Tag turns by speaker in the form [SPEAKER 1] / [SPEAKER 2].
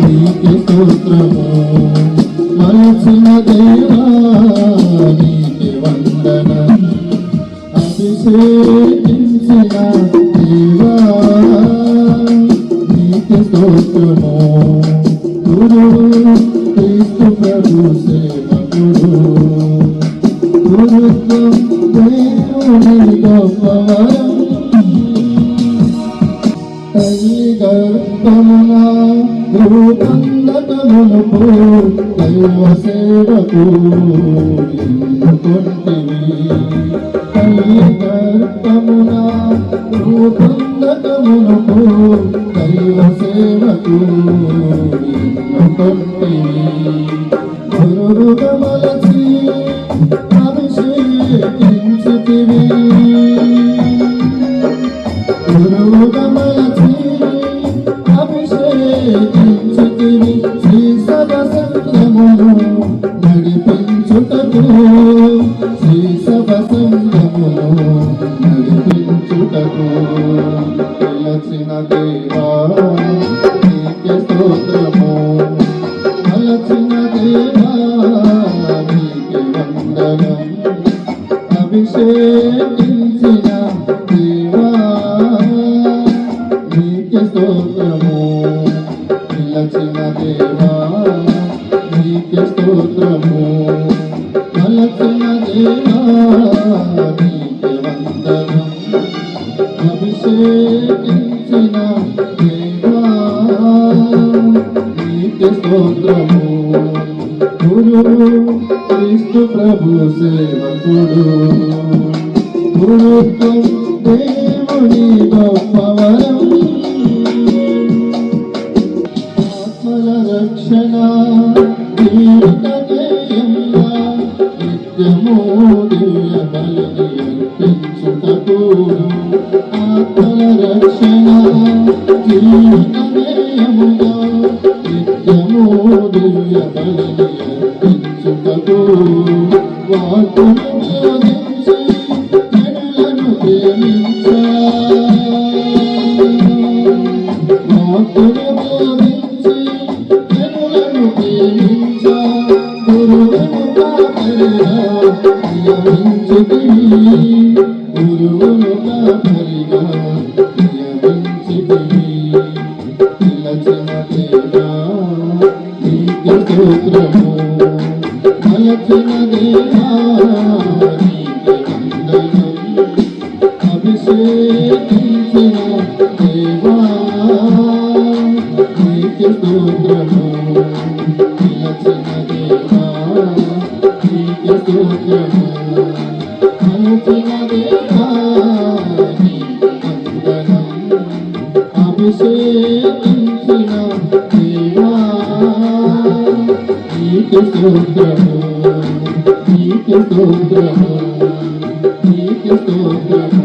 [SPEAKER 1] నీకే స్తోత్రము మలచిన దేవా నీకే వందనం అభిషేకించిన దేవా నీకే స్తోత్రము గురువు క్రీస్తు ప్రభు సేవకుడు గురుత్వం దేవుని గొప్పవరం తల్లి గర్భమున రూపందకమునుపు దైవ సేవకు ఎన్నుకొంటివి తల్లి గర్భమున రూపందకమునుపు దైవ సేవకు ఎన్నుకొంటివి గురువుగా మలచి అభిషేకించితివి గురువుగా మలచి అభిషేకించితివి శ్రీ సభసంగమును నడిపించుటకు శ్రీ సభసంగమును నడిపించుటకు పిలచిన దేవా నీకే స్తోత్రము మలచిన దేవా నీకే వందనం అభిషేకించిన దేవా నీకే స్తోత్రము పిలచిన దేవా నీకే స్తోత్రము మలచిన దేవా నీకే వందనం అభిషేకించిన దేవా నీకే స్తోత్రము గురువు క్రీస్తు ప్రభు సేవకుడు గురుత్వం దేవుని గొప్పవరం ఆత్మల రక్షణ జీవిత జయంగా నిత్యము దివ్య బలిని అర్పించుటకు ఆత్మల రక్షణ జీవిత జయముగా నిత్యము దివ్య బలిని అర్పించుటకు వాక్కును బోధించి జనులను ప్రేమించా వాక్కును బోధించి జనులను ప్రేమించా గురువును కాపరిగా నియమించితివి గురువును కాపరిగా నియమించితివి పిలచిన దేవా నీకే స్తోత్రము మలచిన దేవా నీకే వందనం అభిషేకించిన దేవా నీకే స్తోత్రము పిలచిన దేవా నీకే స్తోత్రము మలచిన దేవా నీకే వందనం అభిషేకించిన దేవా నీకే స్తోత్రము నీకే స్తోత్రము నీకే స్తోత్రము